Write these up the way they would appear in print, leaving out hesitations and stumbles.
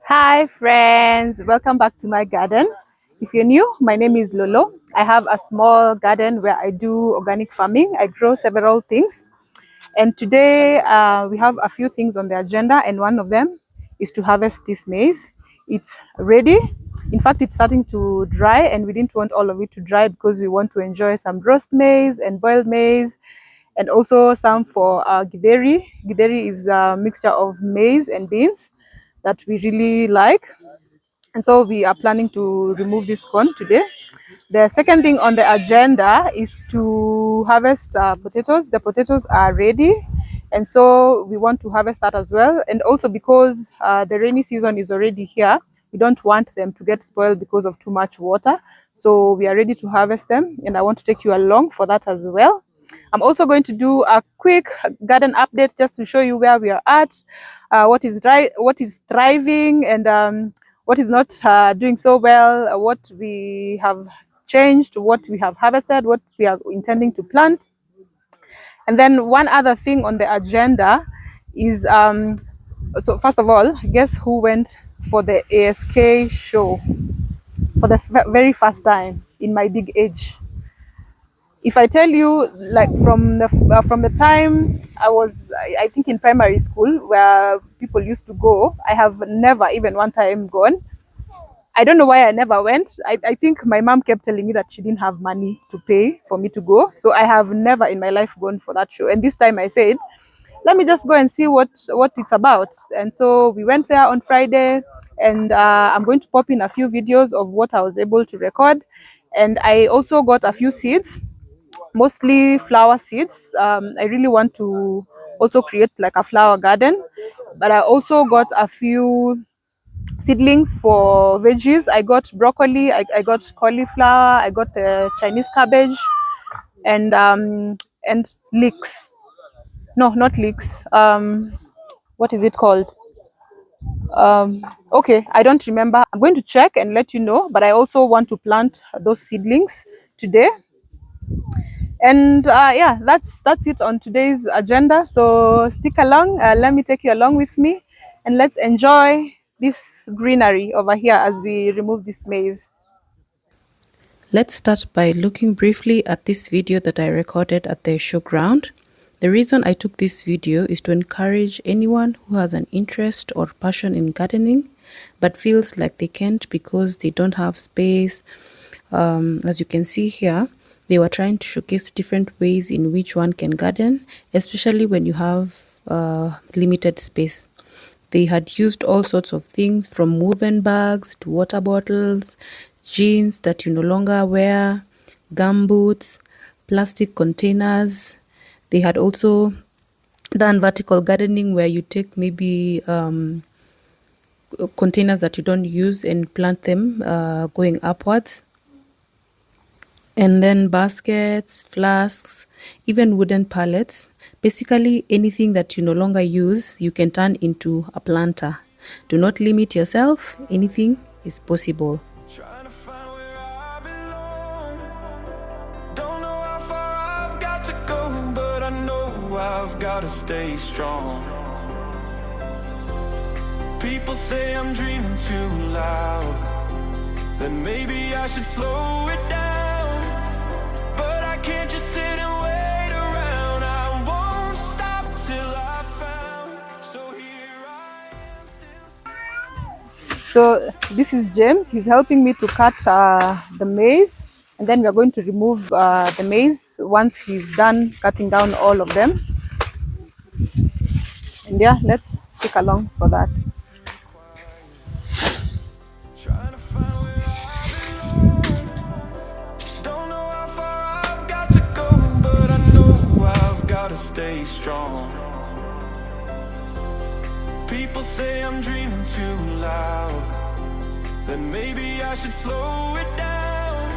Hi friends, welcome back to my garden. If you're new, my name is Lolo. I have a small garden where I do organic farming. I grow several things, and today we have a few things on the agenda, and one of them is to harvest this maize. It's ready. In fact, it's starting to dry, and we didn't want all of it to dry because we want to enjoy some roast maize and boiled maize, and also some for githeri. Githeri is a mixture of maize and beans that we really like, and so we are planning to remove this corn today. The second thing on the agenda is to harvest potatoes. The potatoes are ready, and so we want to harvest that as well. And also because the rainy season is already here, we don't want them to get spoiled because of too much water. So we are ready to harvest them, and I want to take you along for that as well. I'm also going to do a quick garden update just to show you where we are at, what is thriving, and what is not doing so well, what we have changed, what we have harvested, what we are intending to plant. And then one other thing on the agenda is, so first of all, guess who went for the ASK show for the very first time in my big age? If I tell you, like from the time I think in primary school where people used to go, I have never even one time gone. I don't know why I never went. I think my mom kept telling me that she didn't have money to pay for me to go. So I have never in my life gone for that show. And this time I said, let me just go and see what it's about. And so we went there on Friday, and I'm going to pop in a few videos of what I was able to record. And I also got a few seeds, mostly flower seeds. I really want to also create like a flower garden, but I also got a few seedlings for veggies. I got broccoli, I got cauliflower, I got Chinese cabbage, and leeks. No, not leeks. What is it called? Okay, I don't remember. I'm going to check and let you know. But I also want to plant those seedlings today. And yeah, that's it on today's agenda. So stick along. Let me take you along with me, and let's enjoy this greenery over here as we remove this maize. Let's start by looking briefly at this video that I recorded at the showground. The reason I took this video is to encourage anyone who has an interest or passion in gardening but feels like they can't because they don't have space. As you can see here, they were trying to showcase different ways in which one can garden, especially when you have limited space. They had used all sorts of things from woven bags to water bottles, jeans that you no longer wear, gumboots, plastic containers. They had also done vertical gardening where you take maybe containers that you don't use and plant them going upwards. And then baskets, flasks, even wooden pallets. Basically, anything that you no longer use, you can turn into a planter. Do not limit yourself. Anything is possible. Trying to find where I belong. Don't know how far I've got to go, but I know I've got to stay strong. People say I'm dreaming too loud, that maybe I should slow it down, but I can't just sit and wait around. I won't stop till I found. So here I am still. So this is James. He's helping me to cut the maize, and then we are going to remove the maize once he's done cutting down all of them. And yeah, let's stick along for that. Trying to find where I belong. Don't know how far I've got to go, but I know I've got to stay strong. People say I'm dreaming too loud, that maybe I should slow it down,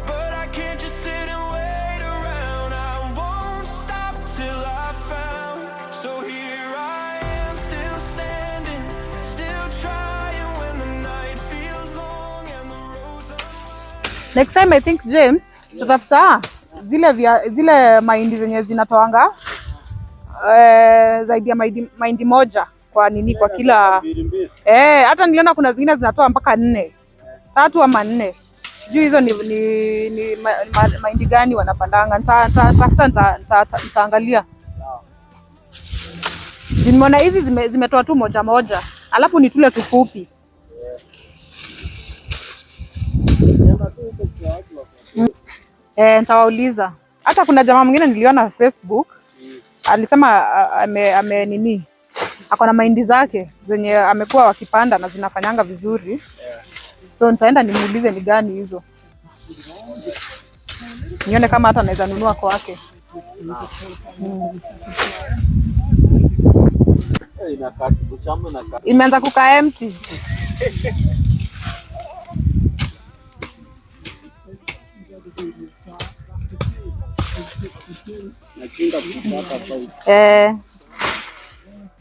but I can't just sit and wait around. I won't stop till I found. So here I am, still standing, still trying when the night feels long and the roads are. Next time I think James tutafuta zile mahindi zenye zinatoanga zaidi ya mahindi moja kwa nini, kwa kila hata niliona kuna zingine zinatoa mpaka 4, 3 ama 4. Sijui hizo ni mahindi gani wanapandanga. Nitaangalia. Nimeona hizi zimetoa tu moja moja, alafu ni tule tufupi. Nitawauliza. Hata kuna jamaa mwingine niliona Facebook alisema ame nini, ako na mahindi zake zenye amekuwa wakipanda na zinafanyanga vizuri. So nitaenda nimuulize ni gani hizo, nione kama hata naweza nunua kwake. Imeanza kukaa empty.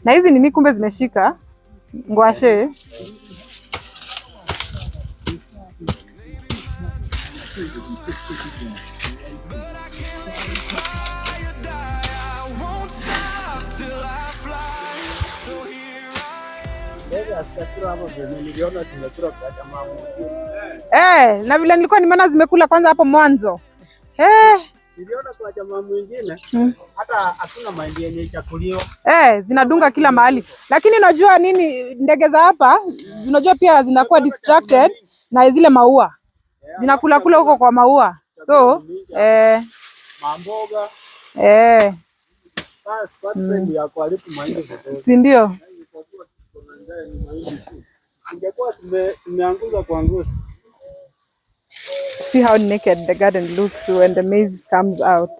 Na hizi nini kumbe zimeshika ngwashe. Na vile nilikuwa nimeona zimekula kwanza hapo mwanzo. Niliona kwa jamaa mwingine hata hakuna mahindi yenye chakulio. Zinadunga kila mahali. Lakini unajua nini, ndege za hapa unajua pia zinakuwa distracted na zile maua. Zinakula kula huko kwa maua. So mamboga. Si ndio? Ingekuwa zimeanguza kwa ngozi. See how naked the garden looks when the maize comes out.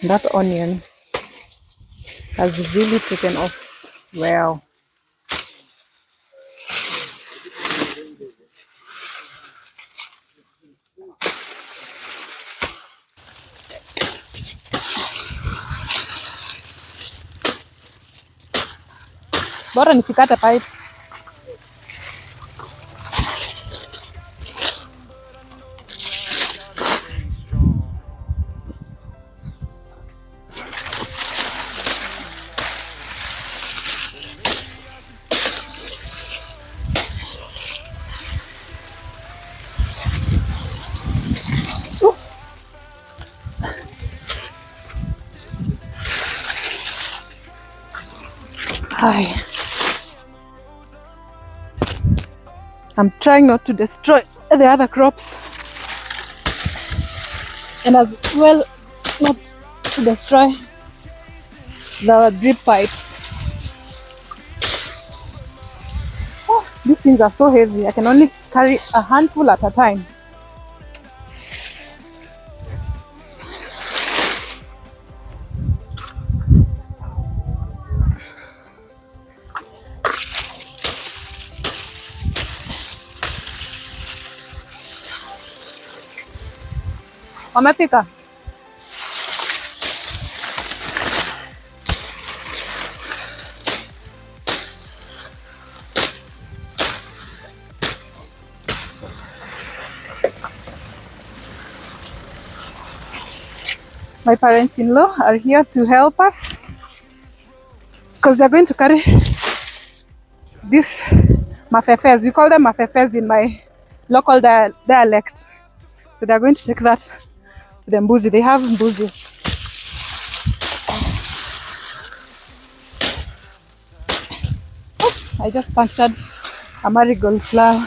That onion has really taken off well. Bora nisikate pipe. Hi. I'm trying not to destroy the other crops, and as well not to destroy the drip pipes. These things are so heavy. I can only carry a handful at a time. Wamepika? My parents-in-law are here to help us because they're going to carry these mafefes. We call them mafefes in my local dialect. So they're going to take that to the mbuzi. They have mbuzis. Oops, I just punctured a marigold flower.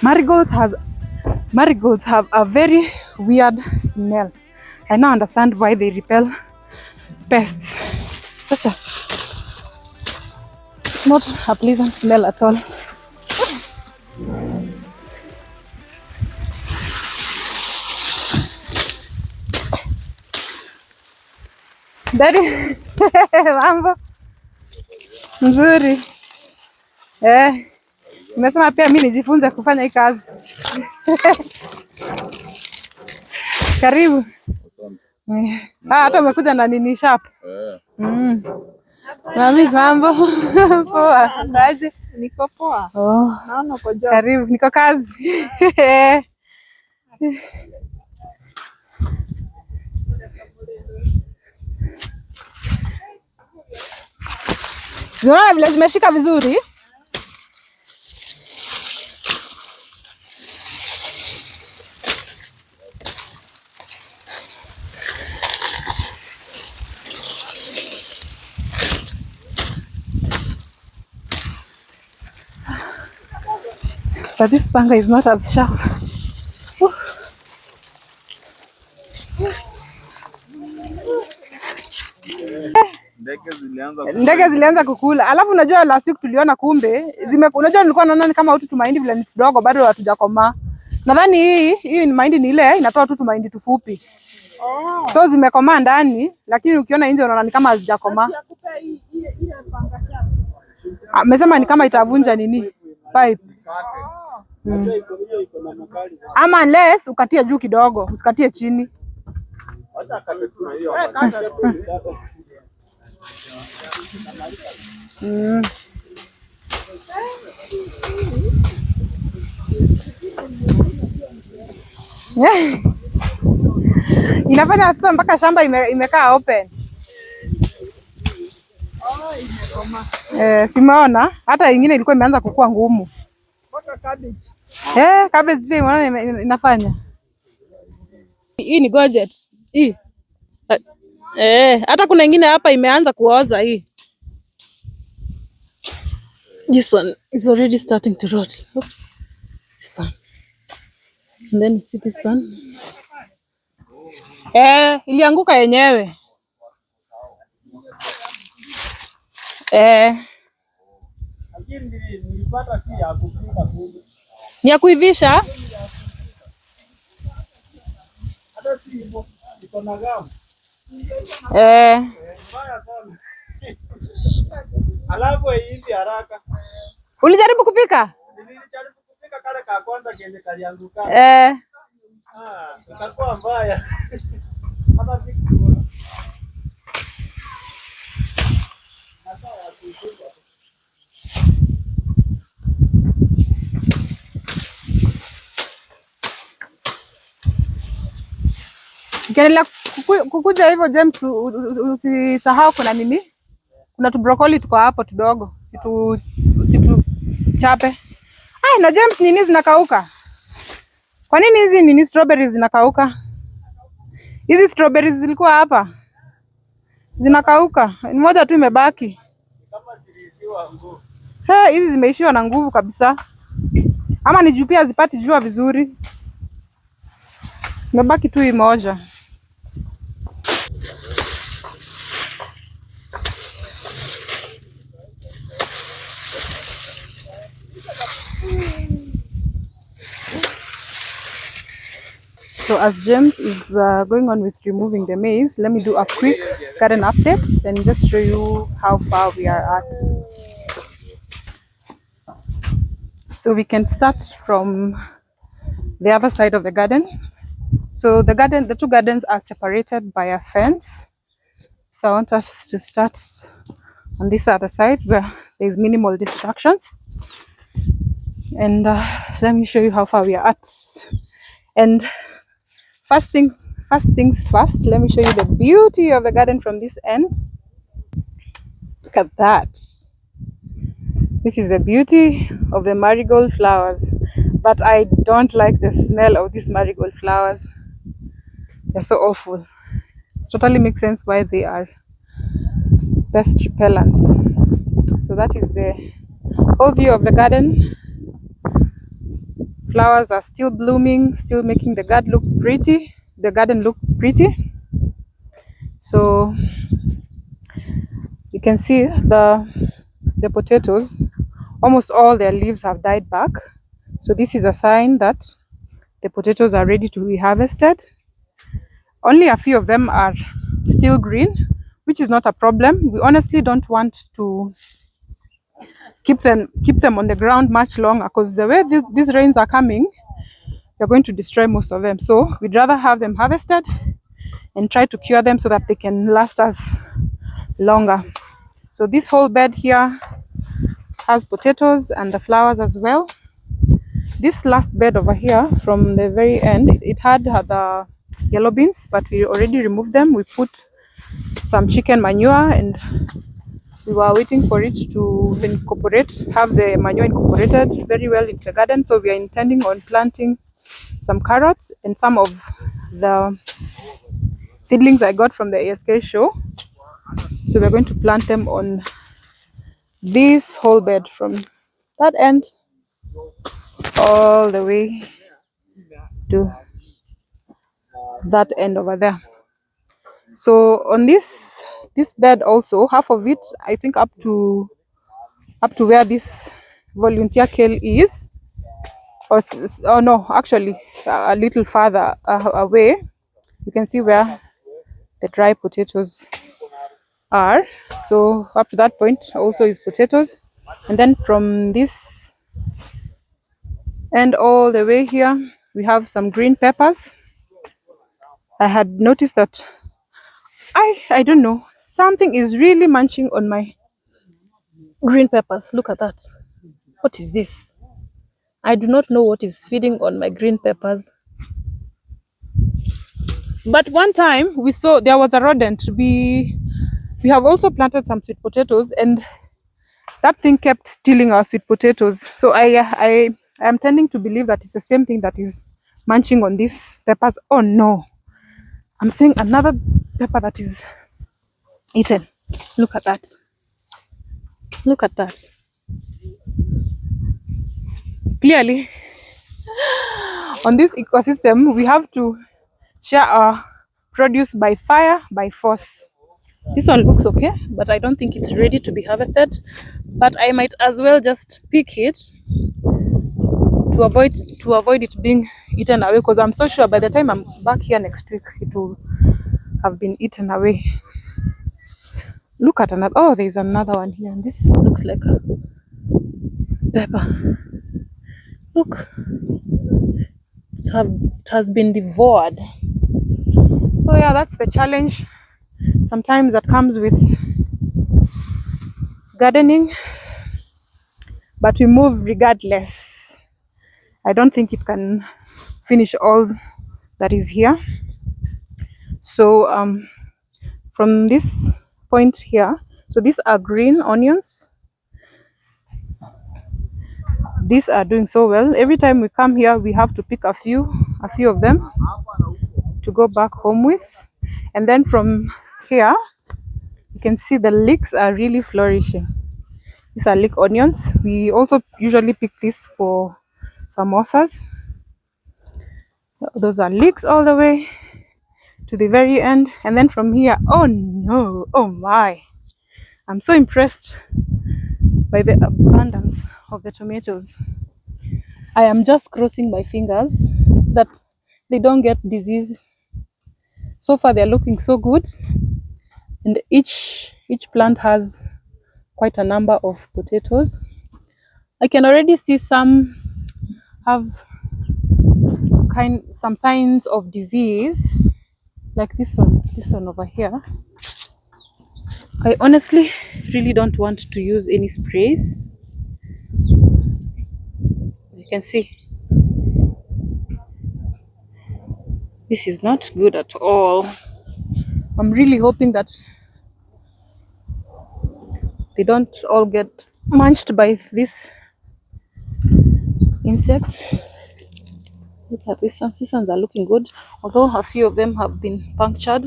Marigolds have a very weird smell. I now understand why they repel pests. Not a pleasant smell at all. Daddy, mambo nzuri. Nimesema pia mimi nijifunze kufanya hii kazi. Karibu. Hata umekuja na nini sharp? Mami, mambo? Poa. Aje? Niko poa. Oh. Naona uko job. Karibu, niko kazi. Zinaona vile zimeshika vizuri. But this panga is not as sharp. Ndege zilianza kukula. Alafu unajua last week tuliona kumbe unajua nilikuwa naona kama utu mahindi vile ni kidogo bado hatujakomaa. Nadhani hii mahindi ni ile inatoa tu mahindi tufupi. Oh. So zimekomaa ndani lakini ukiona nje unaona ni kama hazijakomaa. Amesema ni kama itavunja nini? Pipe. Ama unless ukatie juu kidogo, usikatie chini. Inafanya sasa mpaka shamba imekaa open. Simeona hata ingine ilikuwa imeanza kukua ngumu. Cabbage. Cabbage pia unaona inafanya. Hii ni gorget. Hii. Hata kuna ingine hapa imeanza kuoza hii. This one is already starting to rot. Oops. This one. And then you see this one. Ilianguka yenyewe. Ni ya kuivisha? Alafu hivi haraka. Ulijaribu kupika? Nilijaribu kupika kale ka kwanza kile kalianguka. Itakuwa mbaya. Hata sikuna. Ukiendelea kukuja hivyo James, usisahau kuna nini? Kuna tu broccoli tuko hapo tudogo. Situ chape. Na James nini zinakauka? Kwa nini hizi nini strawberries zinakauka? Hizi strawberries zilikuwa hapa. Zinakauka. Ni moja tu imebaki. Kama ziliishiwa nguvu. Hizi zimeishiwa na nguvu kabisa. Ama ni juu pia zipati jua vizuri. Imebaki tu moja. So as James is going on with removing the maize, let me do a quick garden update and just show you how far we are at. So we can start from the other side of the garden. So the two gardens are separated by a fence. So I want us to start on this other side where there's minimal distractions. And let me show you how far we are at. And first things first, let me show you the beauty of the garden from this end. Look at that. This is the beauty of the marigold flowers. But I don't like the smell of these marigold flowers. They're so awful. It totally makes sense why they are best repellents. So that is the overview of the garden. Flowers are still blooming, still making the garden look pretty. So you can see the potatoes, almost all their leaves have died back. So this is a sign that the potatoes are ready to be harvested. Only a few of them are still green, which is not a problem. We honestly don't want to keep them on the ground much longer because the way these rains are coming, we're going to destroy most of them. So we'd rather have them harvested and try to cure them so that they can last us longer. So this whole bed here has potatoes and the flowers as well. This last bed over here from the very end, it had the yellow beans, but we already removed them. We put some chicken manure and we were waiting for it to have the manure incorporated very well into the garden. So we are intending on planting some carrots and some of the seedlings I got from the ASK show. So we're going to plant them on this whole bed from that end all the way to that end over there. So on this bed also, half of it, I think up to where this volunteer kale is, or no, actually a little farther away, you can see where the dry potatoes are. So up to that point also is potatoes, and then from this end all the way here we have some green peppers. I had noticed that I don't know, something is really munching on my green peppers. Look at that. What is this? I do not know what is feeding on my green peppers. But one time we saw there was a rodent. We have also planted some sweet potatoes and that thing kept stealing our sweet potatoes. So I am tending to believe that it's the same thing that is munching on these peppers. Oh no, I'm seeing another pepper that is eaten. Look at that. Look at that. Clearly, on this ecosystem, we have to share our produce by fire, by force. This one looks okay, but I don't think it's ready to be harvested. But I might as well just pick it to avoid it being eaten away, because I'm so sure by the time I'm back here next week, it will have been eaten away. Look at another. Oh, there's another one here. And this looks like a pepper. Look, it has been devoured. So yeah, that's the challenge sometimes that comes with gardening, but we move regardless. I don't think it can finish all that is here. So from this point here, so these are green onions. These are doing so well. Every time we come here, we have to pick a few of them to go back home with. And then from here, you can see the leeks are really flourishing. These are leek onions. We also usually pick this for samosas. Those are leeks all the way to the very end. And then from here, oh no, oh my, I'm so impressed by the abundance of the tomatoes. I am just crossing my fingers that they don't get disease. So far they're looking so good, and each plant has quite a number of potatoes. I can already see some have some signs of disease, like this one over here. I honestly really don't want to use any sprays. You can see this is not good at all. I'm really hoping that they don't all get munched by this insects. Look at these ones. These ones are looking good, although a few of them have been punctured.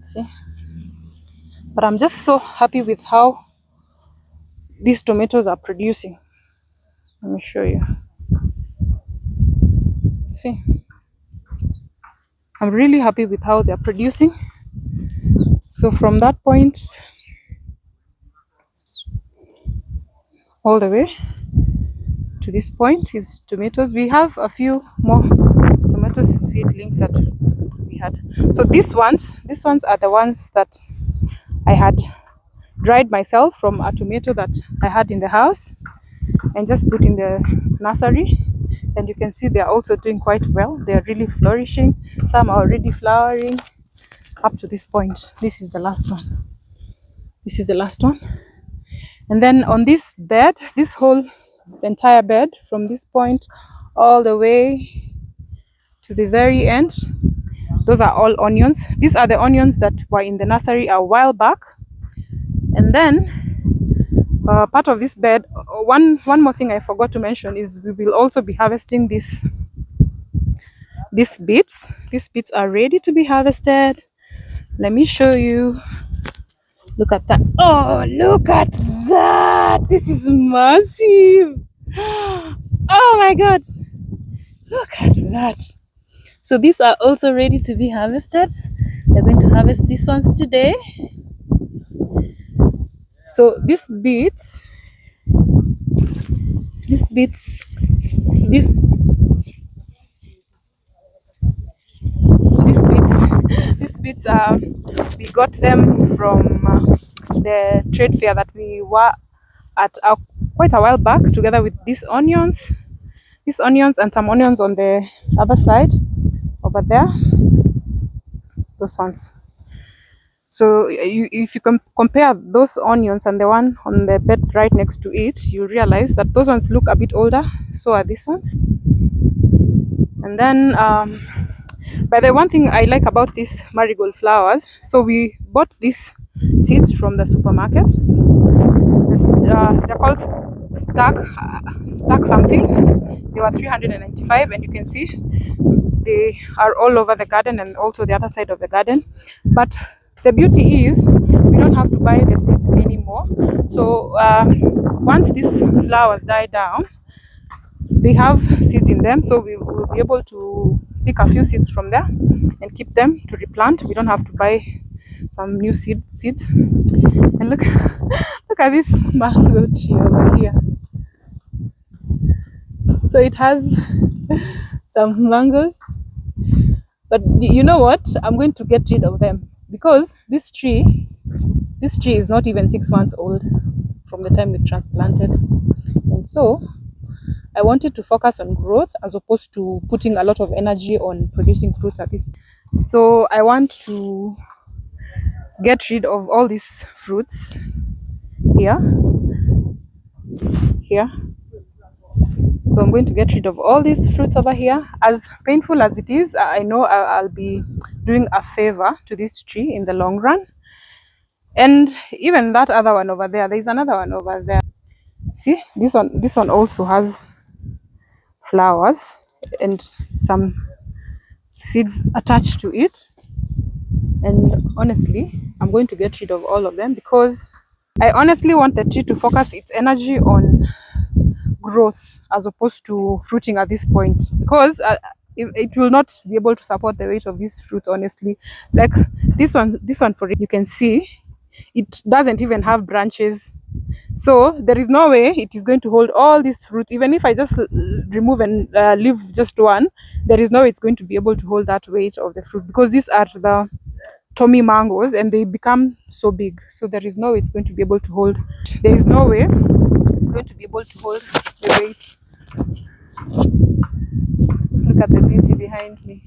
See? But I'm just so happy with how these tomatoes are producing. Let me show you. See? I'm really happy with how they're producing. So from that point all the way to this point is tomatoes. We have a few more tomato seedlings that we had. So these ones are the ones that I had dried myself from a tomato that I had in the house and just put in the nursery. and you can see they are also doing quite well. They are really flourishing. Some are already flowering up to this point. This is the last one. This is the last one. And then on this bed, this whole entire bed, from this point all the way to the very end, those are all onions. These are the onions that were in the nursery a while back. And then part of this bed, one more thing I forgot to mention is we will also be harvesting these beets. These beets are ready to be harvested. Let me show you. Look at that. Oh, look at that. This is massive. Oh my god, look at that. So these are also ready to be harvested. They're going to harvest these ones today. So this beets we got them from the trade fair that we were at quite a while back, together with these onions and some onions on the other side over there, those ones. So if you compare those onions and the one on the bed right next to it, you realize that those ones look a bit older, so are these ones. And then but the one thing I like about these marigold flowers, so we bought these seeds from the supermarket. They're called stack something. They were 395, and you can see they are all over the garden and also the other side of the garden. But the beauty is we don't have to buy the seeds anymore. So once these flowers die down, they have seeds in them, so we will be able to pick a few seeds from there and keep them to replant. We don't have to buy some new seeds. And look at this mango tree over here. So it has some mangoes, but you know what, I'm going to get rid of them because this tree is not even 6 months old from the time we transplanted, and so I wanted to focus on growth as opposed to putting a lot of energy on producing fruits at this. So I want to get rid of all these fruits here. So I'm going to get rid of all these fruits over here. As painful as it is, I know I'll be doing a favor to this tree in the long run. And even that other one over there, there's another one over there. See, this one also has flowers and some seeds attached to it. And honestly, I'm going to get rid of all of them because I honestly want the tree to focus its energy on growth as opposed to fruiting at this point, because it will not be able to support the weight of this fruit, honestly. Like this one for it, you can see it doesn't even have branches, so there is no way it is going to hold all these fruits. Even if I just remove and leave just one, there is no way it's going to be able to hold that weight of the fruit, because these are the Tommy mangoes and they become so big, so there is no way it's going to be able to hold. There is no way it's going to be able to hold the weight. Let's look at the beauty behind me.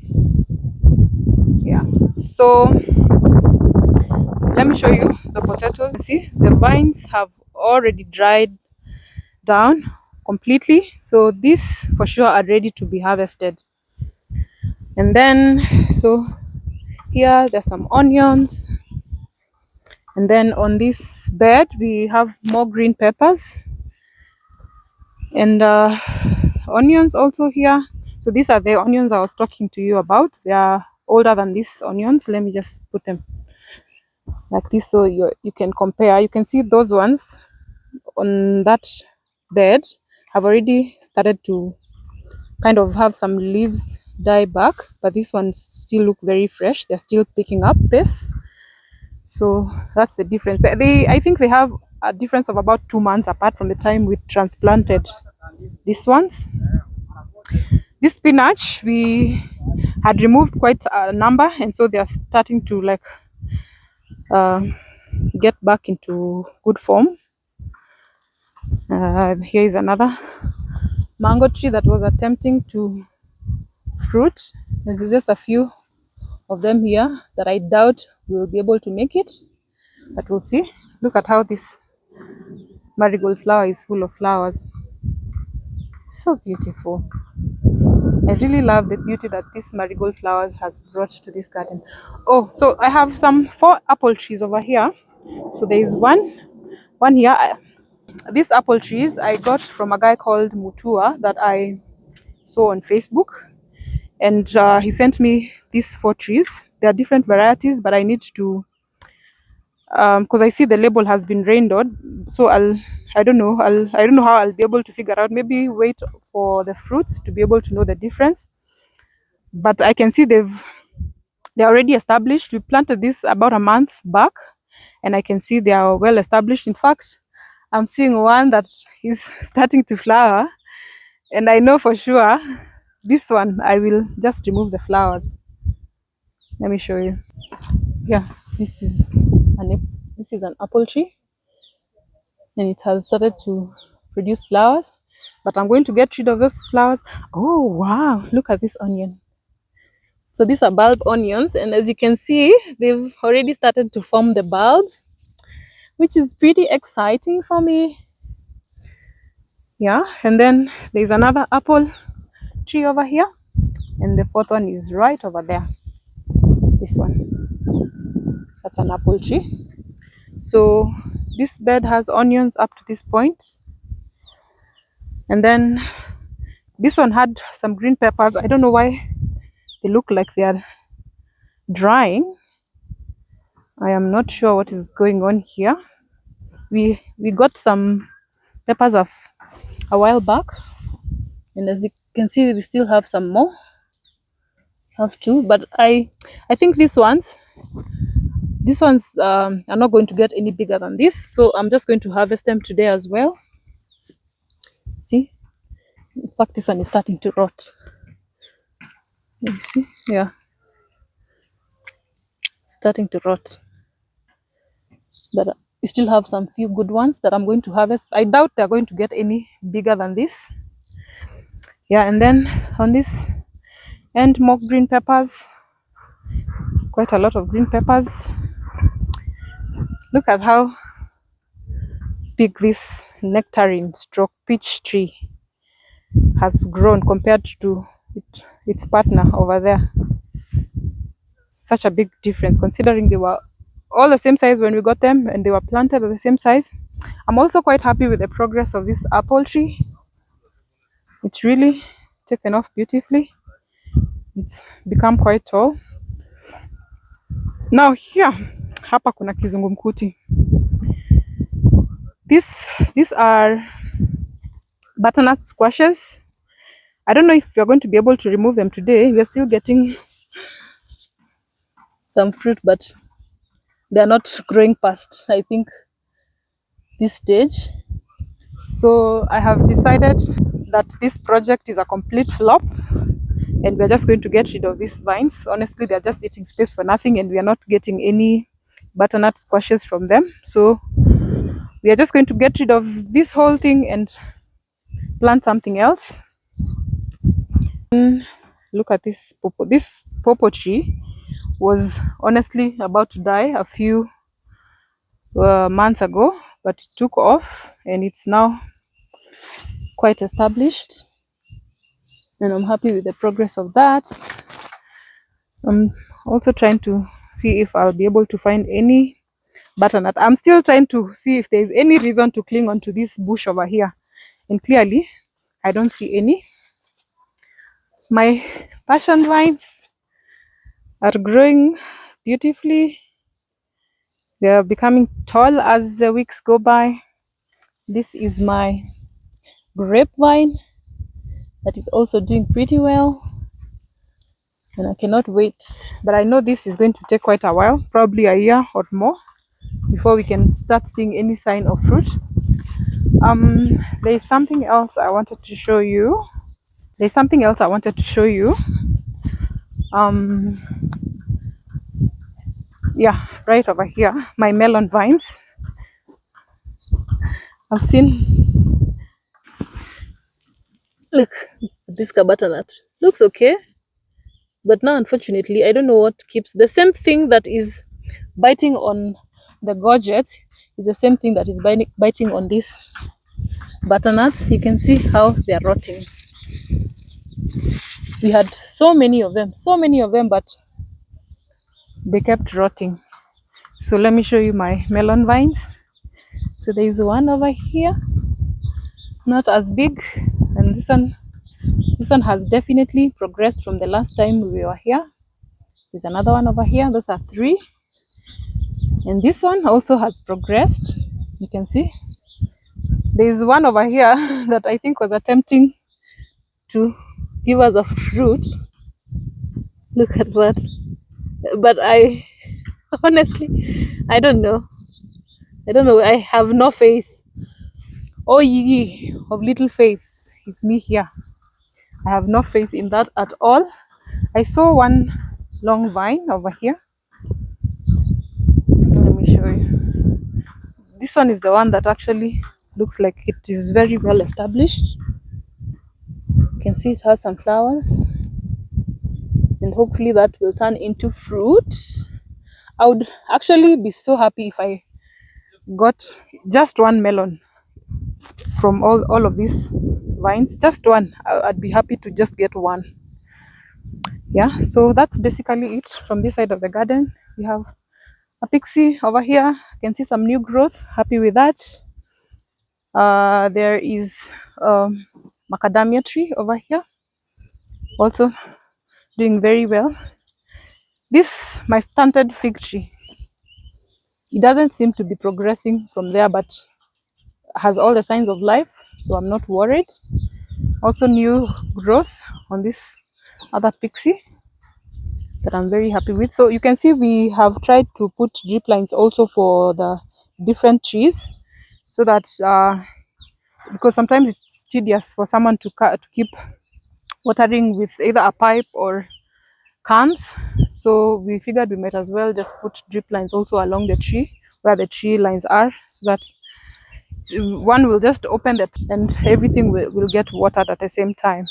Yeah, so let me show you the potatoes. See, the vines have already dried down completely, so these for sure are ready to be harvested. And then so here there's some onions, and then on this bed we have more green peppers and onions also here. So these are the onions I was talking to you about. They are older than these onions. Let me just put them like this so you can compare. You can see those ones on that bed have already started to kind of have some leaves die back, but these ones still look very fresh. They're still picking up pace. So that's the difference. I think they have a difference of about 2 months apart from the time we transplanted these ones. This spinach, we had removed quite a number, and so they are starting to like get back into good form. Here is another mango tree that was attempting to fruit. There's just a few of them here that I doubt we'll be able to make it, but we'll see. Look at how this marigold flower is full of flowers. So beautiful. I really love the beauty that this marigold flowers has brought to this garden. Oh, so I have some 4 apple trees over here. So there is one here. These apple trees I got from a guy called Mutua that I saw on Facebook, and he sent me these 4 trees. They are different varieties, but I need to, because I see the label has been rained on, so I don't know how I'll be able to figure out. Maybe wait for the fruits to be able to know the difference. But I can see they're already established. We planted this about a month back, and I can see they are well established. In fact, I'm seeing one that is starting to flower, and I know for sure this one I will just remove the flowers. Let me show you. Yeah, this is an apple tree, and it has started to produce flowers, but I'm going to get rid of those flowers. Oh wow, look at this onion. So these are bulb onions, and as you can see, they've already started to form the bulbs, which is pretty exciting for me. Yeah, and then there's another apple tree over here, and the 4th one is right over there. This one, that's an apple tree. So this bed has onions up to this point, and then this one had some green peppers. I don't know why they look like they are drying. I am not sure what is going on here. We got some peppers of a while back, and as you can see, we still have some more. Have two, but I think these ones are not going to get any bigger than this, so I'm just going to harvest them today as well. See, in fact, this one is starting to rot. Let me see. Yeah, starting to rot, but we still have some few good ones that I'm going to harvest. I doubt they're going to get any bigger than this. Yeah, and then on this end, more green peppers, quite a lot of green peppers. Look at how big this nectarine stroke peach tree has grown compared to its partner over there. Such a big difference, considering they were all the same size when we got them and they were planted at the same size. I'm also quite happy with the progress of this apple tree. It's really taken off beautifully. It's become quite tall. Now here, hapa kuna kizungumkuti. These are butternut squashes. I don't know if you're going to be able to remove them today. We're still getting some fruit, but they're not growing past, I think, this stage. So I have decided that this project is a complete flop, and we're just going to get rid of these vines. Honestly, they're just eating space for nothing, and we are not getting any butternut squashes from them. So we are just going to get rid of this whole thing and plant something else. Look at this popo. This popo tree was honestly about to die a few months ago, but it took off and it's now quite established, and I'm happy with the progress of that. I'm also trying to see if I'll be able to find any butternut. I'm still trying to see if there's any reason to cling onto this bush over here, and clearly I don't see any. My passion vines are growing beautifully. They are becoming tall as the weeks go by. This is my grapevine that is also doing pretty well, and I cannot wait. But I know this is going to take quite a while, probably a year or more, before we can start seeing any sign of fruit. There is something else I wanted to show you. Yeah, right over here, my melon vines. I've seen Look at this butternut. Looks okay. But now, unfortunately, I don't know what keeps the same thing that is biting on the gorget is the same thing that is biting on these butternuts. You can see how they are rotting. We had so many of them, but they kept rotting. So let me show you my melon vines. So there is one over here, not as big, and this one has definitely progressed from the last time we were here. There's another one over here. Those are 3. And this one also has progressed. You can see. There's one over here that I think was attempting to give us a fruit. Look at that. But I honestly, I don't know. I have no faith. Oh ye of little faith, it's me here. I have no faith in that at all. I saw one long vine over here. Let me show you. This one is the one that actually looks like it is very well established. You can see it has some flowers, and hopefully that will turn into fruit. I would actually be so happy if I got just one melon from all of these vines. Just one. I'd be happy to just get one. Yeah, so that's basically it from this side of the garden. We have a pixie over here. You can see some new growth. Happy with that. There is macadamia tree over here, also doing very well. This, my stunted fig tree, it doesn't seem to be progressing from there, but has all the signs of life, so I'm not worried. Also new growth on this other pixie that I'm very happy with. So you can see we have tried to put drip lines also for the different trees, so that because sometimes it's tedious for someone to keep watering with either a pipe or cans. So we figured we might as well just put drip lines also along the tree where the tree lines are, so that one will just open that and everything will get watered at the same time.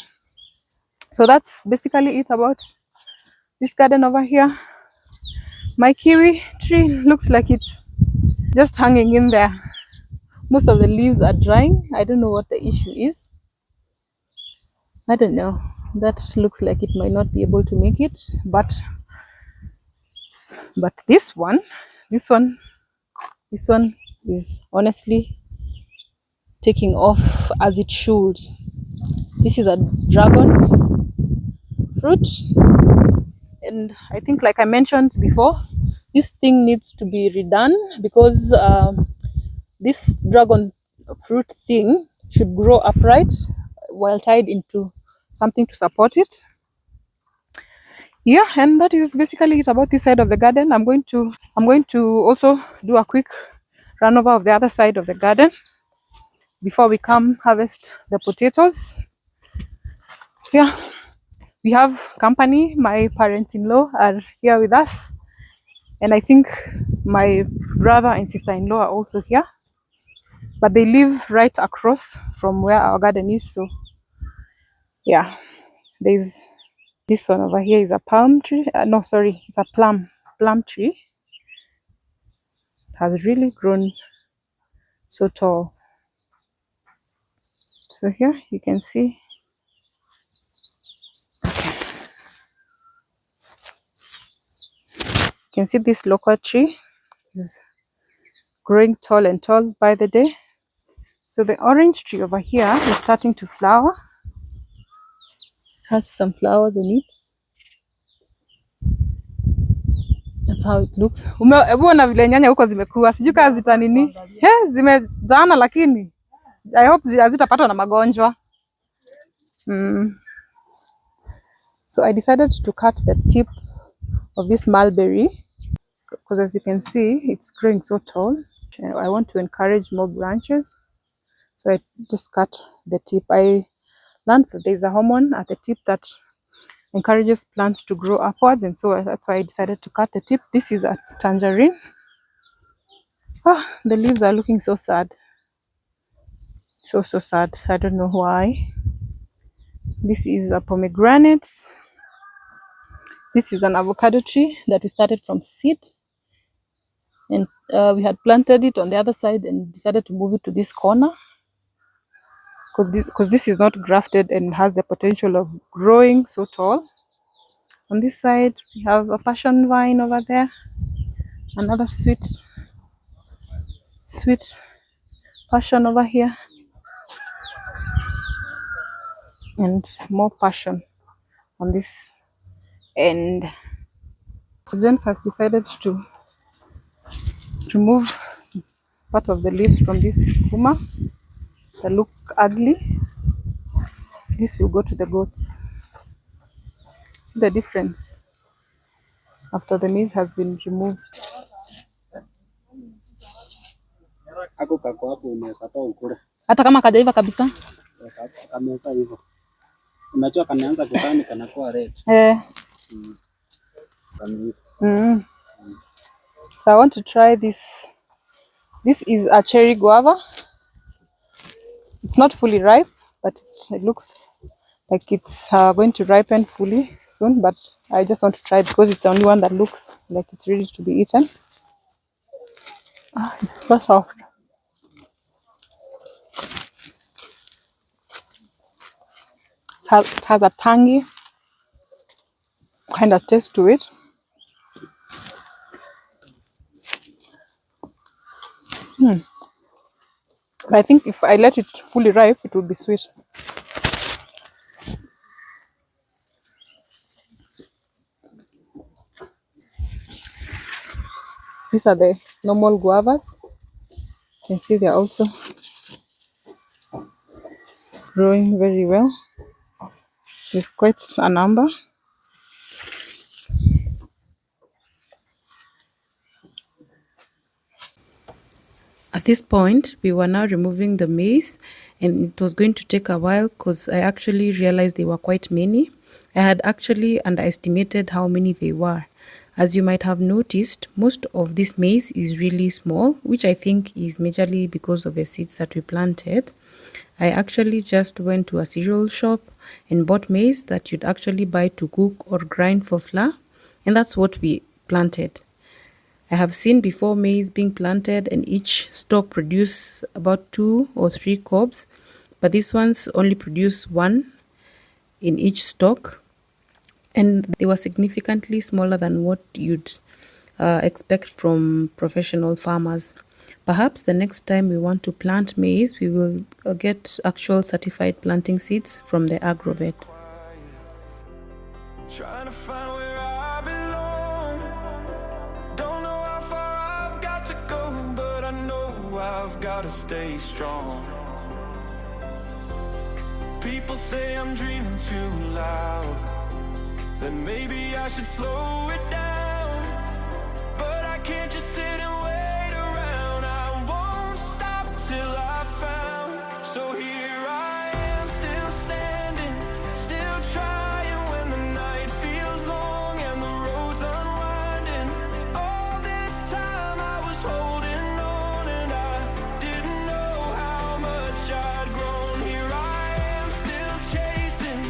So that's basically it about this garden over here. My kiwi tree looks like it's just hanging in there. Most of the leaves are drying. I don't know what the issue is. I don't know. That looks like it might not be able to make it, but this one is honestly taking off as it should. This is a dragon fruit, and I think, like I mentioned before, this thing needs to be redone because this dragon fruit thing should grow upright while tied into something to support it. Yeah, and that is basically it about this side of the garden. I'm going to also do a quick run over of the other side of the garden before we come harvest the potatoes. Yeah, we have company. My parents-in-law are here with us, and I think my brother and sister-in-law are also here, but they live right across from where our garden is. So yeah, there's this one over here is a palm tree. No, sorry, it's a plum tree. It has really grown so tall. So here you can see. You can see this local tree is growing tall and tall by the day. So the orange tree over here is starting to flower. It has some flowers on it. That's how it looks. Hebu ona vile nyanya huko zimekuwa. Sijui kama zita nini. Zimezaana, lakini I hope hazitapatwa na magonjwa. So I decided to cut the tip of this mulberry because, as you can see, it's growing so tall. I want to encourage more branches, so I just cut the tip. I learned that there's a hormone at the tip that encourages plants to grow upwards, and so that's why I decided to cut the tip. This is a tangerine. The leaves are looking so sad, so sad. I don't know why. This is a pomegranate. This is an avocado tree that we started from seed, and we had planted it on the other side and decided to move it to this corner because this is not grafted and has the potential of growing so tall. On this side, we have a passion vine over there, another sweet passion over here, and more passion on this end. So James has decided to remove part of the leaves from this kuma that look ugly. This will go to the goats. See the difference after the maize has been removed. Ako kako hapo unaweza toa ukule. Hata kama kajaiva kabisa. Kameza hivyo. Unajua kanaanza kutani kanakuwa red. So I want to try this. This is a cherry guava. It's not fully ripe, but it looks like it's going to ripen fully soon. But I just want to try it because it's the only one that looks like it's ready to be eaten. It's so soft. It has a tangy kind of taste to it. But I think if I let it fully ripe, it will be sweet. These are the normal guavas. You can see they're also growing very well. There's quite a number. At this point, we were now removing the maize, and it was going to take a while because I actually realized they were quite many. I had actually underestimated how many they were. As you might have noticed, most of this maize is really small, which I think is majorly because of the seeds that we planted. I actually just went to a cereal shop and bought maize that you'd actually buy to cook or grind for flour, and that's what we planted. I have seen before maize being planted and each stalk produce about 2 or 3 cobs, but these ones only produce 1 in each stalk, and they were significantly smaller than what you'd expect from professional farmers. Perhaps the next time we want to plant maize, we will get actual certified planting seeds from the agrovet. Trying to find where I belong. Don't know how far I've got to go, but I know I've got to stay strong. People say I'm dreaming too loud, that maybe I should slow it down, but I can't just sit and wait around. I won't stop till I found. So here I am, still standing, still trying when the night feels long and the road's unwinding. All this time I was holding on and I didn't know how much I'd grown. Here I am, still chasing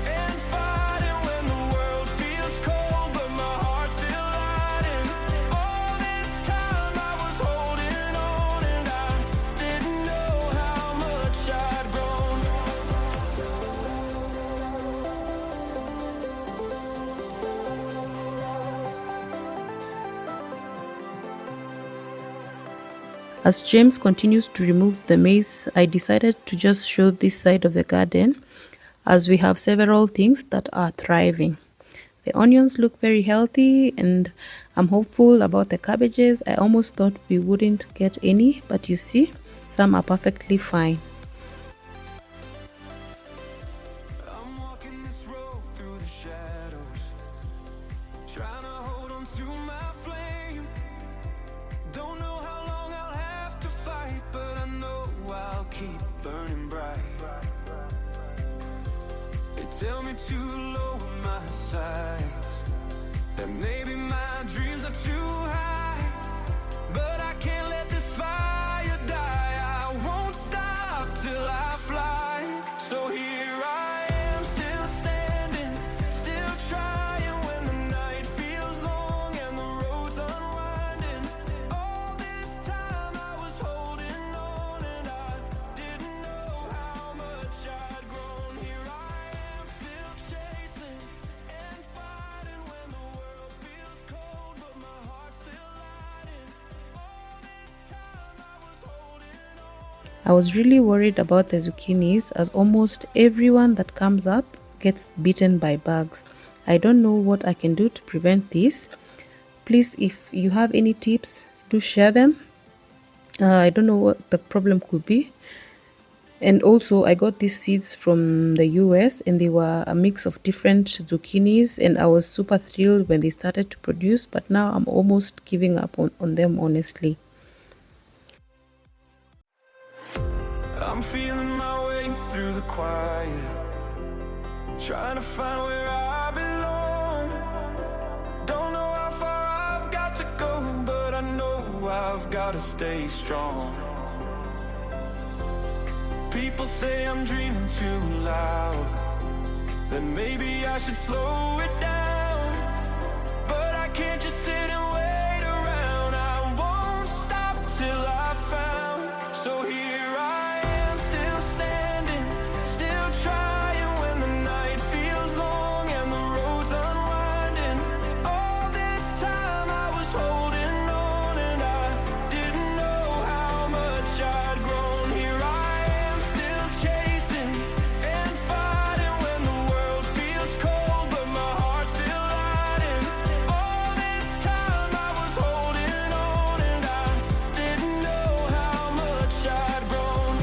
and fighting when the world feels cold, but my heart's still lighting. All this time I was holding on and I didn't know how much I'd grown. As James continues to remove the maize, I decided to just show this side of the garden, as we have several things that are thriving. The onions look very healthy, and I'm hopeful about the cabbages. I almost thought we wouldn't get any, but you see, some are perfectly fine. I'm walking this road through the shadows, trying to hold on to my flame. Don't know how long I'll have to fight, but I know I'll keep burning bright. They tell me to lower my sights, that maybe my dreams are too high, but I can't let this fire die. I won't stop till I fly. So here I am, still I was really worried about the zucchinis as almost everyone that comes up gets bitten by bugs. I don't know what I can do to prevent this. Please, if you have any tips, do share them. I don't know what the problem could be. And also, I got these seeds from the US and they were a mix of different zucchinis, and I was super thrilled when they started to produce, but now I'm almost giving up on them, honestly. I'm feeling my way through the quiet, trying to find where I belong. Don't know how far I've got to go, but I know I've got to stay strong. People say I'm dreaming too loud, that maybe I should slow it down. But I can't just sit and wait around. I won't stop till I found. So here I am, still standing, still trying when the night feels long and the road's unwinding. All this time I was holding on and I didn't know how much I'd grown. Here I am, still chasing and fighting when the world feels cold, but my heart's still lighting. All this time I was holding on and I didn't know how much I'd grown.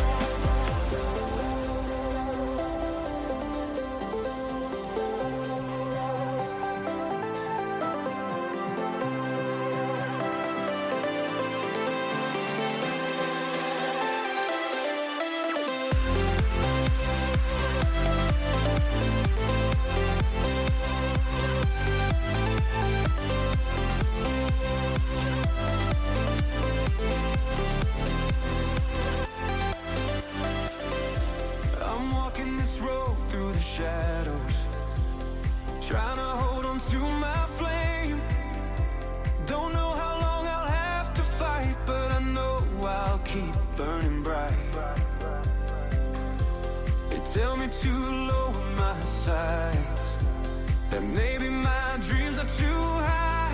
I'm walking this road through the shadows, trying to hold on to my flame. Don't know how long I'll have to fight, but I know I'll keep burning bright. They tell me to lower my sights, that maybe my dreams are too high,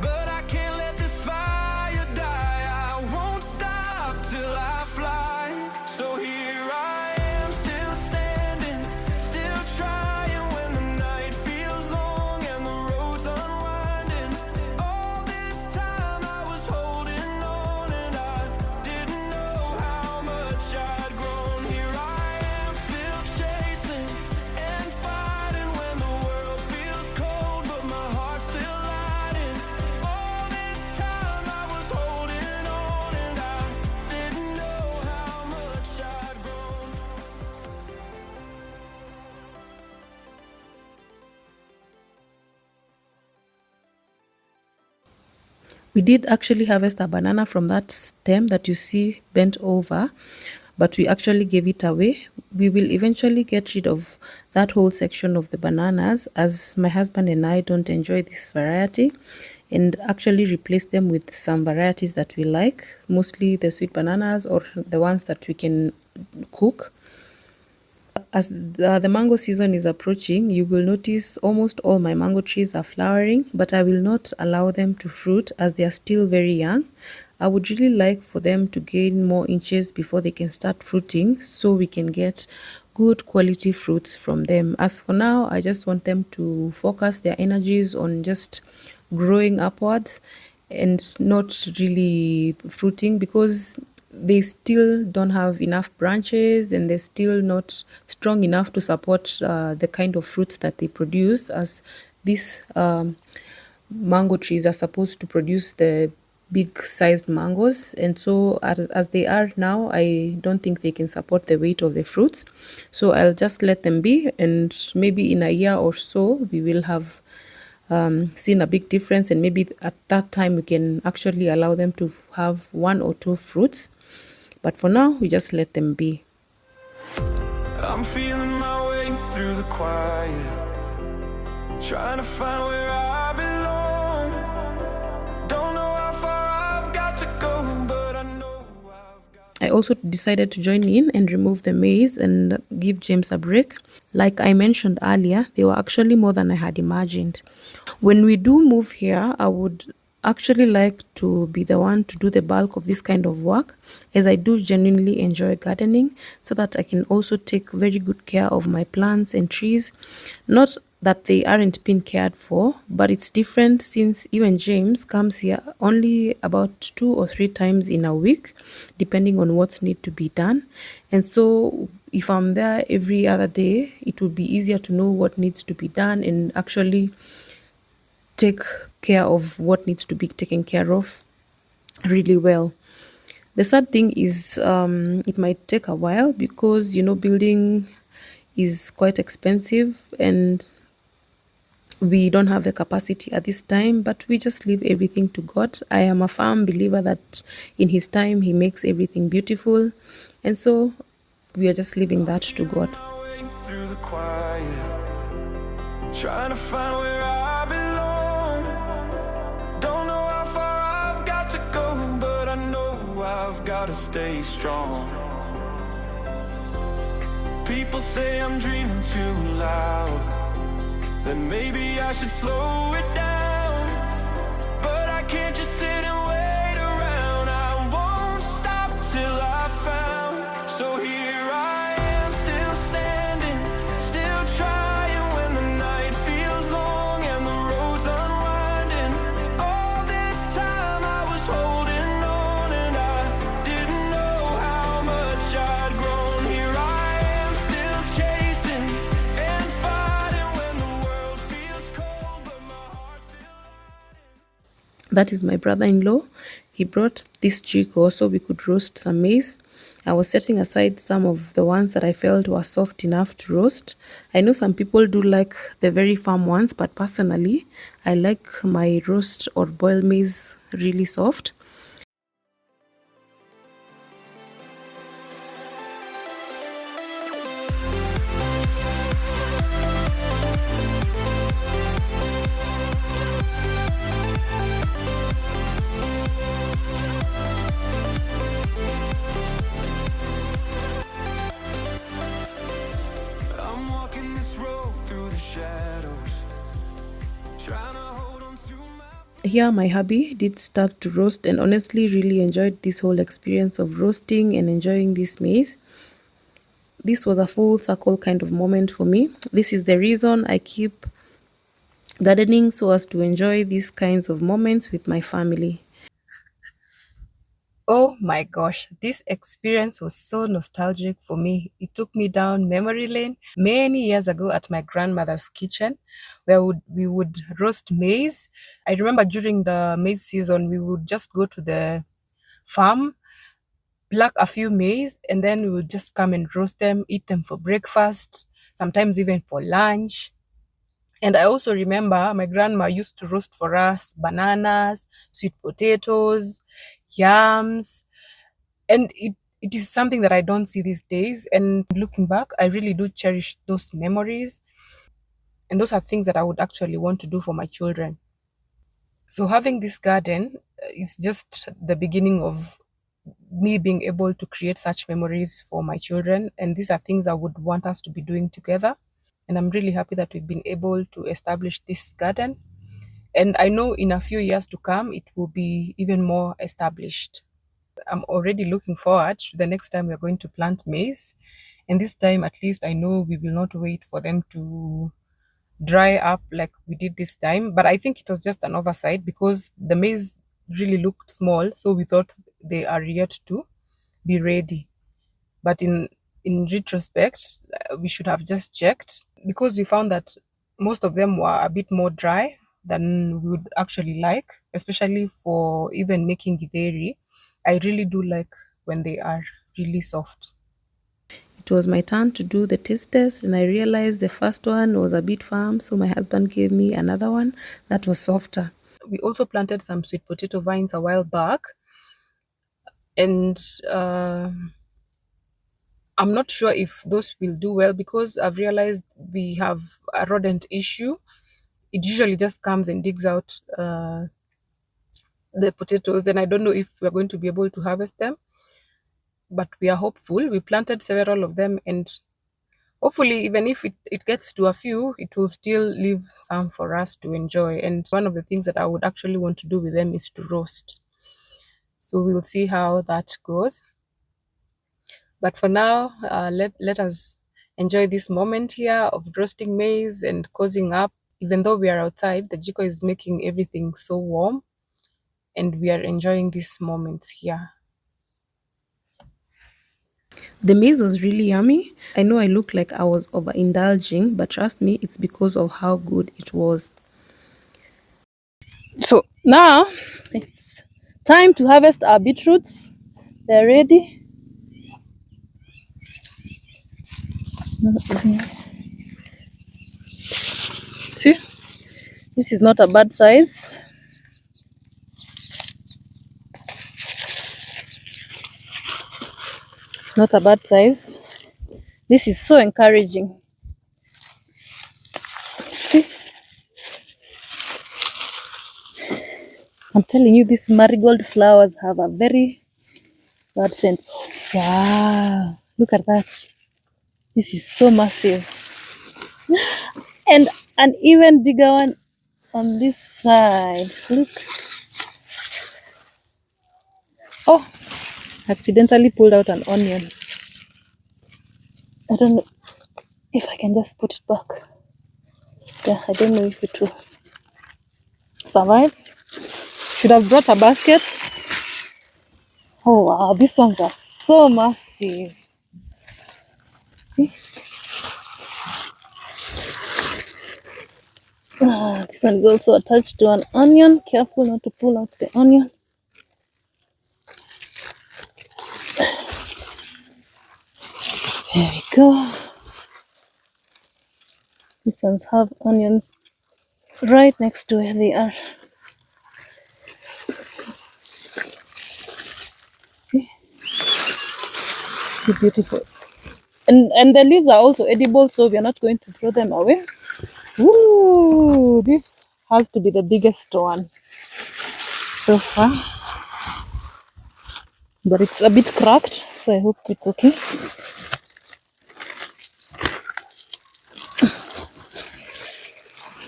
but I can't let this fire die. I won't stop till I fly. So here I am, still standing, still trying when the night feels long and the road's unwinding. All this time I was holding on and I didn't know how much I'd grown. Here I am, still chasing and fighting when the world feels cold, but my heart's still lighting. All this time I was holding on and I didn't know how much I'd grown. We did actually harvest a banana from that stem that you see bent over, but we actually gave it away. We will eventually get rid of that whole section of the bananas, as my husband and I don't enjoy this variety, and actually replace them with some varieties that we like, mostly the sweet bananas or the ones that we can cook. As the mango season is approaching, you will notice almost all my mango trees are flowering, but I will not allow them to fruit as they are still very young. I would really like for them to gain more inches before they can start fruiting, so we can get good quality fruits from them. As for now, I just want them to focus their energies on just growing upwards and not really fruiting, because they still don't have enough branches and they're still not strong enough to support the kind of fruits that they produce, as these mango trees are supposed to produce the big sized mangoes, and so as they are now, I don't think they can support the weight of the fruits. So I'll just let them be, and maybe in a year or so we will have seen a big difference, and maybe at that time we can actually allow them to have 1 or 2 fruits. But for now, we just let them be. I'm feeling my way through the quiet, trying to find where I belong. Don't know how far I've got to go, but I know I've got. I also decided to join in and remove the maize and give James a break. Like I mentioned earlier, they were actually more than I had imagined. When we do move here, I would actually like to be the one to do the bulk of this kind of work, as I do genuinely enjoy gardening, so that I can also take very good care of my plants and trees. Not that they aren't being cared for, but it's different since even James comes here only about 2 or 3 times in a week, depending on what need to be done. And so if I'm there every other day, it would be easier to know what needs to be done and actually take care of what needs to be taken care of really well. The sad thing is, it might take a while because building is quite expensive and we don't have the capacity at this time, but we just leave everything to God. I am a firm believer that in His time He makes everything beautiful, and so we are just leaving that to God. My way through the quiet, trying to find where I belong. Don't know how far I've got to go, but I know I've got to stay strong. People say I'm dreaming too loud, that maybe I should slow it down. But I can't just sit and wait around. I won't stop till I found. So here I am, still standing, still trying when the night feels long and the road's unwinding. All this time I was holding on and I didn't know how much I'd grown. Here I am, still chasing and fighting when the world feels cold, but my heart's still riding. That is my brother-in-law. He brought this jiko so we could roast some maize. I was setting aside some of the ones that I felt were soft enough to roast. I know some people do like the very firm ones, but personally, I like my roast or boiled maize really soft. I'm walking this road through the shadows, trying to hold on to my Here my hubby did start to roast and honestly really enjoyed this whole experience of roasting and enjoying this maize. This was a full circle kind of moment for me. This is the reason I keep gardening, so as to enjoy these kinds of moments with my family. Oh my gosh, this experience was so nostalgic for me. It took me down memory lane many years ago at my grandmother's kitchen, where we would roast maize. I remember during the maize season, we would just go to the farm, pluck a few maize, and then we would just come and roast them, eat them for breakfast, sometimes even for lunch. And I also remember my grandma used to roast for us bananas, sweet potatoes, yams, and it is something that I don't see these days. And looking back, I really do cherish those memories, and those are things that I would actually want to do for my children. So having this garden is just the beginning of me being able to create such memories for my children, and these are things I would want us to be doing together. And I'm really happy that we've been able to establish this garden, and I know in a few years to come it will be even more established. I'm already looking forward to the next time we're going to plant maize. And this time, at least, I know we will not wait for them to dry up like we did this time. But I think it was just an oversight because the maize really looked small. So we thought they are yet to be ready. But in retrospect, we should have just checked because we found that most of them were a bit more dry than we would actually like, especially for even making githeri. I really do like when they are really soft. It was my turn to do the taste test, and I realized the first one was a bit firm, so my husband gave me another one that was softer. We also planted some sweet potato vines a while back, and I'm not sure if those will do well because I've realized we have a rodent issue. It usually just comes and digs out the potatoes, and I don't know if we're going to be able to harvest them, but we are hopeful. We planted several of them, and hopefully, even if it gets to a few, it will still leave some for us to enjoy. And one of the things that I would actually want to do with them is to roast. So we'll see how that goes. But for now, let us enjoy this moment here of roasting maize and cozying up. Even though we are outside, the jiko is making everything so warm, and we are enjoying this moment here. The maize was really yummy. I know I look like I was overindulging, but trust me, it's because of how good it was. So now it's time to harvest our beetroots. They're ready. See, this is not a bad size. Not a bad size. This is so encouraging. See? I'm telling you, these marigold flowers have a very bad scent. Wow, look at that. This is so massive. And an even bigger one on this side. Look. Oh, accidentally pulled out an onion. I don't know if I can just put it back. Yeah, I don't know if it will survive. Should have brought a basket. Oh wow, these ones are so massive. See? This one is also attached to an onion. Careful not to pull out the onion. There we go. These ones have onions right next to where they are. See? See, beautiful. And the leaves are also edible, so we are not going to throw them away. Ooh, this has to be the biggest one so far. But it's a bit cracked, so I hope it's okay.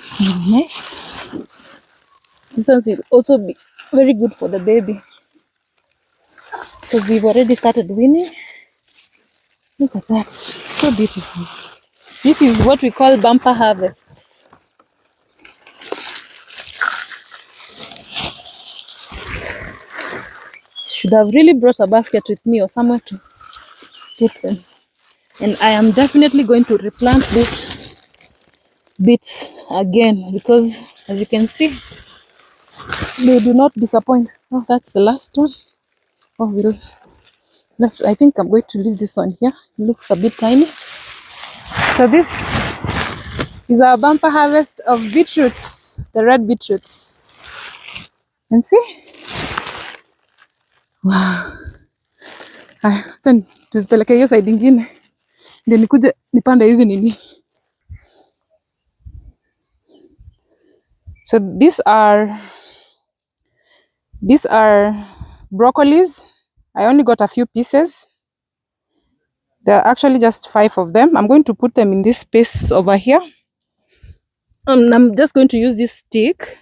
So nice. This one will also be very good for the baby, because we've already started weaning. Look at that, so beautiful. This is what we call bumper harvests. Should have really brought a basket with me or somewhere to put them. And I am definitely going to replant this bits again, because as you can see, they do not disappoint. Oh, that's the last one. Oh, I think I'm going to leave this one here. It looks a bit tiny. So this is our bumper harvest of beetroots, the red beetroots. And see? Wow. Acha tuzipeleke hiyo side ingine ndio nikuje nipande hizi nini. So these are broccolis. I only got a few pieces. There are actually just 5 of them. I'm going to put them in this space over here. I'm just going to use this stick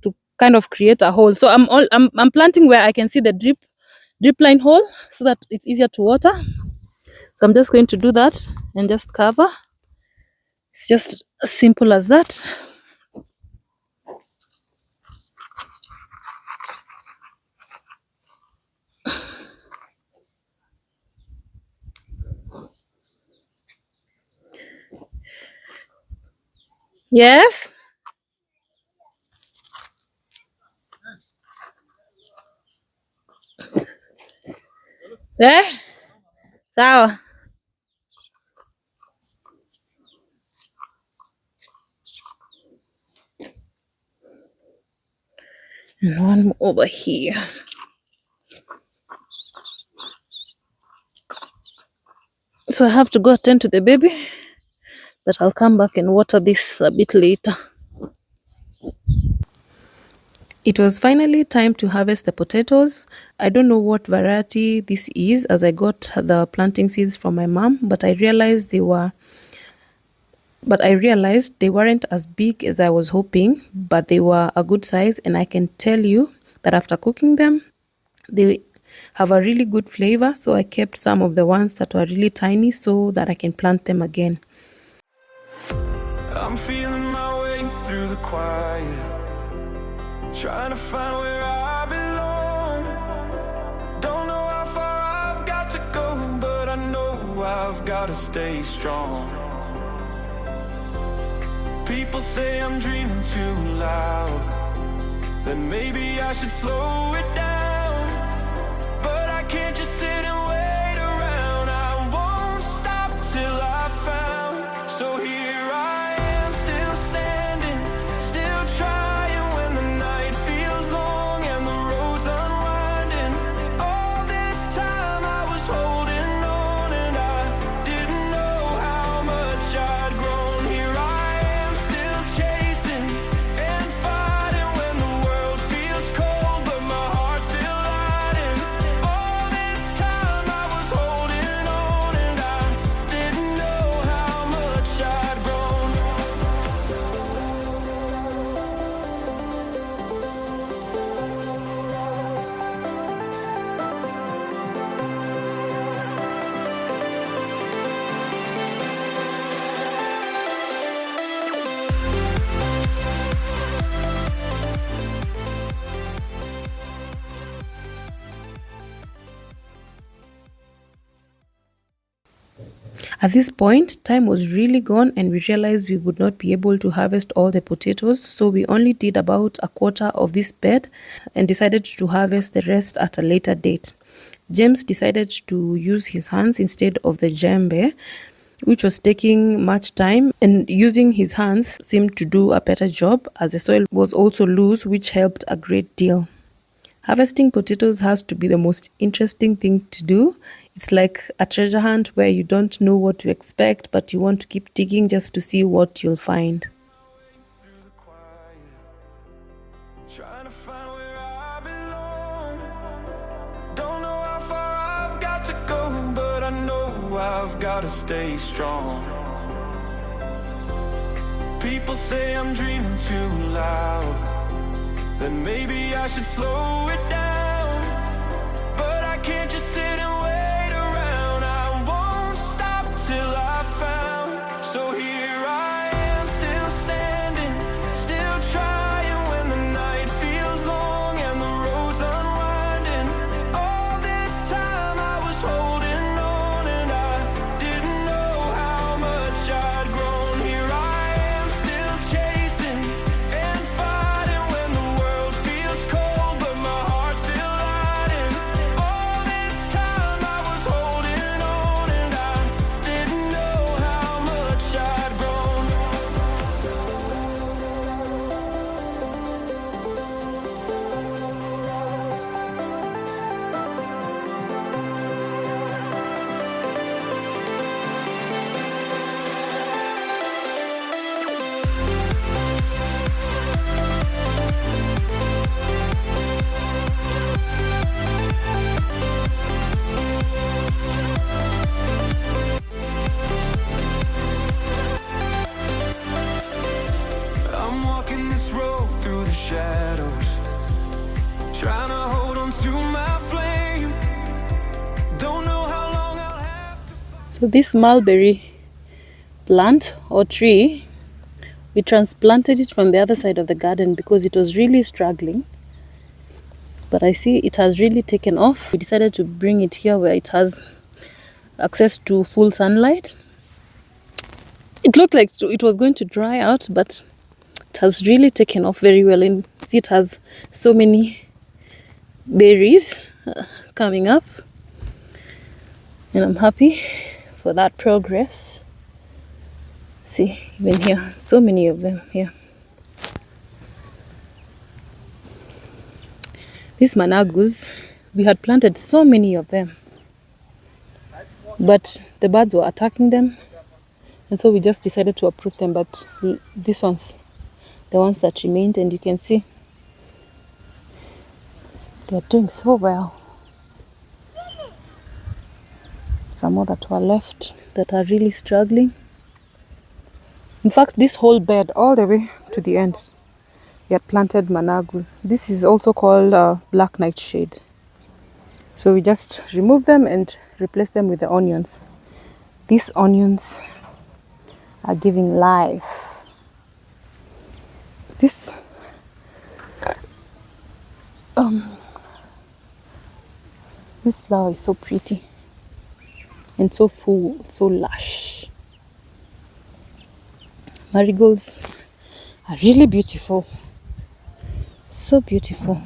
to kind of create a hole. So I'm planting where I can see the drip line hole, so that it's easier to water. So I'm just going to do that and just cover. It's just as simple as that. Yes. Sawa. And one more over here. So I have to go attend to the baby, but I'll come back and water this a bit later. It was finally time to harvest the potatoes. I don't know what variety this is, as I got the planting seeds from my mom, but I realized they were But I realized they weren't as big as I was hoping, but they were a good size, and I can tell you that after cooking them, they have a really good flavor. So I kept some of the ones that were really tiny so that I can plant them again. I'm feeling my way through the quiet, trying to find where I belong. Don't know how far I've got to go, but I know I've got to stay strong. People say I'm dreaming too loud, that maybe I should slow it down, but I can't just sit and wait around. I won't stop till I found. So here I am, still standing, still trying when the night feels long and the road's unwinding. All this time I was holding on and I didn't know how much I'd grown. Here I am, still chasing and fighting when the world feels cold, but my heart's still lighting. All this time I was holding on and I didn't know how much I'd grown. At this point, time was really gone and we realized we would not be able to harvest all the potatoes, so we only did about a quarter of this bed and decided to harvest the rest at a later date. James decided to use his hands instead of the djembe, which was taking much time, and using his hands seemed to do a better job as the soil was also loose, which helped a great deal. Harvesting potatoes has to be the most interesting thing to do. It's like a treasure hunt where you don't know what to expect, but you want to keep digging just to see what you'll find. Through the quiet, trying to find where I belong. Don't know how far I've got to go, but I know I've got to stay strong. People say I'm dreaming too loud, that maybe I should slow it down, but I can't just sit and wait around. I won't stop till I found. So here I am, still standing, still trying when the night feels long and the road's unwinding. All this time I was holding on and I didn't know how much I'd grown. Here I am, still chasing and fighting when the world feels cold, but my heart's still lighting. All this time I was holding on and I didn't know how much I'd grown. I'm walking this road through the shadows, trying to hold on to my flame. Don't know how long I'll have to. So this mulberry plant or tree, we transplanted it from the other side of the garden because it was really struggling. But I see it has really taken off. We decided to bring it here where it has access to full sunlight. It looked like it was going to dry out, but it has really taken off very well. And see, it has so many berries coming up, and I'm happy for that progress. See, even here, so many of them here. These managus, we had planted so many of them, but the birds were attacking them, and so we just decided to uproot them. But these ones, the ones that remained, and you can see they're doing so well. Some more that were left that are really struggling. In fact, this whole bed all the way to the end, we had planted managus. This is also called black nightshade. So we just remove them and replace them with the onions. These onions are giving life. This this flower is so pretty and so full, so lush. Marigolds are really beautiful, so beautiful.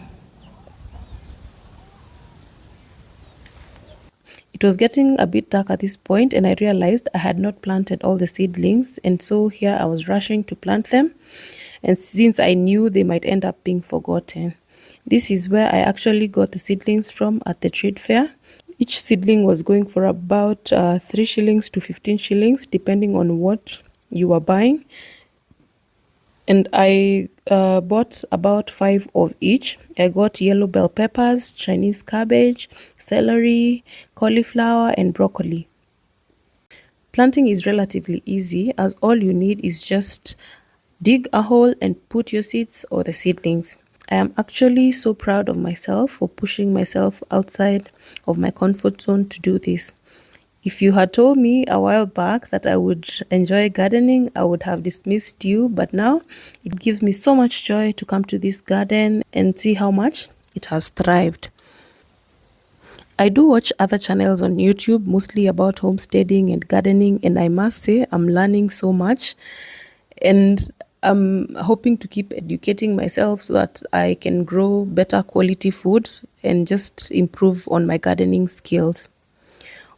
It was getting a bit dark at this point and I realized I had not planted all the seedlings, and so here I was rushing to plant them, and since I knew they might end up being forgotten. This is where I actually got the seedlings from at the trade fair. Each seedling was going for about 3 shillings to 15 shillings depending on what you were buying, and I bought about 5 of each. I got yellow bell peppers, Chinese cabbage, celery, cauliflower and broccoli. Planting is relatively easy as all you need is just dig a hole and put your seeds or the seedlings. I am actually so proud of myself for pushing myself outside of my comfort zone to do this. If you had told me a while back that I would enjoy gardening, I would have dismissed you, but now it gives me so much joy to come to this garden and see how much it has thrived. I do watch other channels on YouTube, mostly about homesteading and gardening, and I must say I'm learning so much, and I'm hoping to keep educating myself so that I can grow better quality food and just improve on my gardening skills.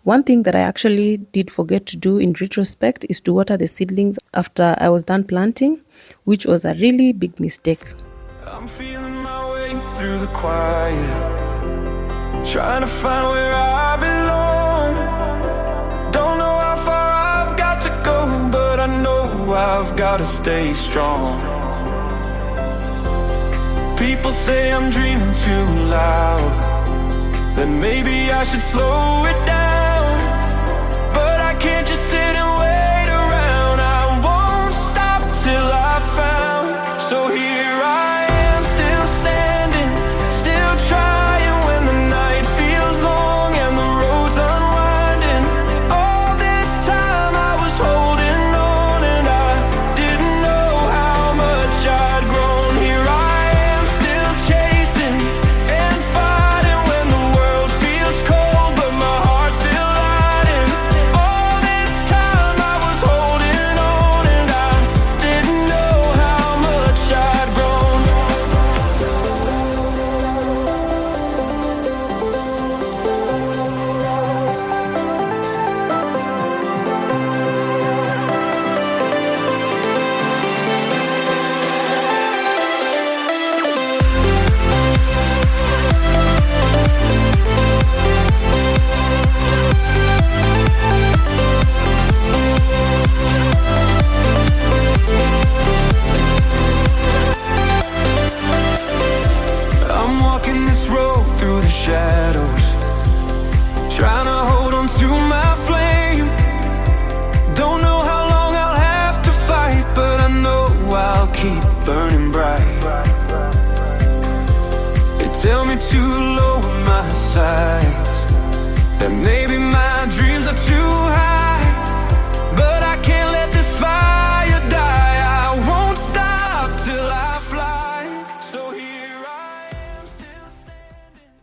One thing that I actually did forget to do in retrospect is to water the seedlings after I was done planting, which was a really big mistake. I'm feeling my way through the quiet, trying to find where I belong. Don't know how far I've got to go, but I know I've got to stay strong. People say I'm dreaming too loud, that maybe I should slow it down. But I can't just sit and wait around. I won't stop till I found. So here I am, still standing, still trying when the night feels long and the road's unwinding. All this time I was holding on and I didn't know how much I'd grown. Here I am, still chasing and fighting when the world feels cold, but my heart's still lighting. All this time I was holding on and I didn't know how much I'd grown. I'm walking this road through the shadows, trying to hold on to my flame. Don't know how long I'll have to fight, but I know I'll keep burning bright. They tell me to lower my sights, that maybe my dreams are too high, but I can't let this fire die. I won't stop till I fly. So here I am, still standing.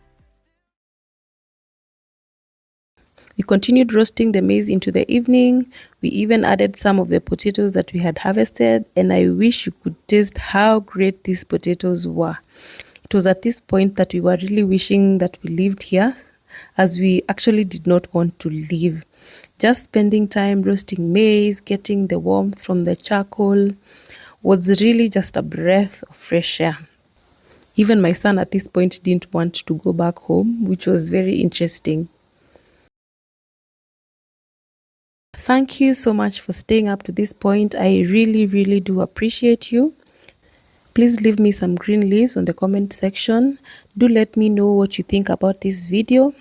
We continued roasting the maize into the evening. We even added some of the potatoes that we had harvested, and I wish you could taste how great these potatoes were. It was at this point that we were really wishing that we lived here, as we actually did not want to leave. Just spending time roasting maize, getting the warmth from the charcoal was really just a breath of fresh air. Even my son at this point didn't want to go back home, which was very interesting. Thank you so much for staying up to this point. I really do appreciate you. Please leave me some green leaves on the comment section. Do let me know what you think about this video.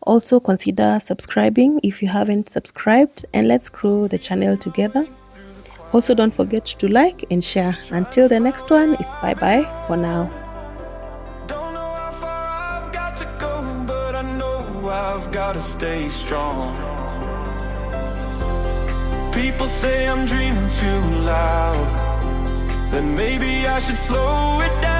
Also consider subscribing if you haven't subscribed, and let's grow the channel together. Also, don't forget to like and share. Until the next one, it's bye-bye for now. Don't know how far I've got to go, but I know I've got to stay strong. People say I'm dreaming too loud, then maybe I should slow it down.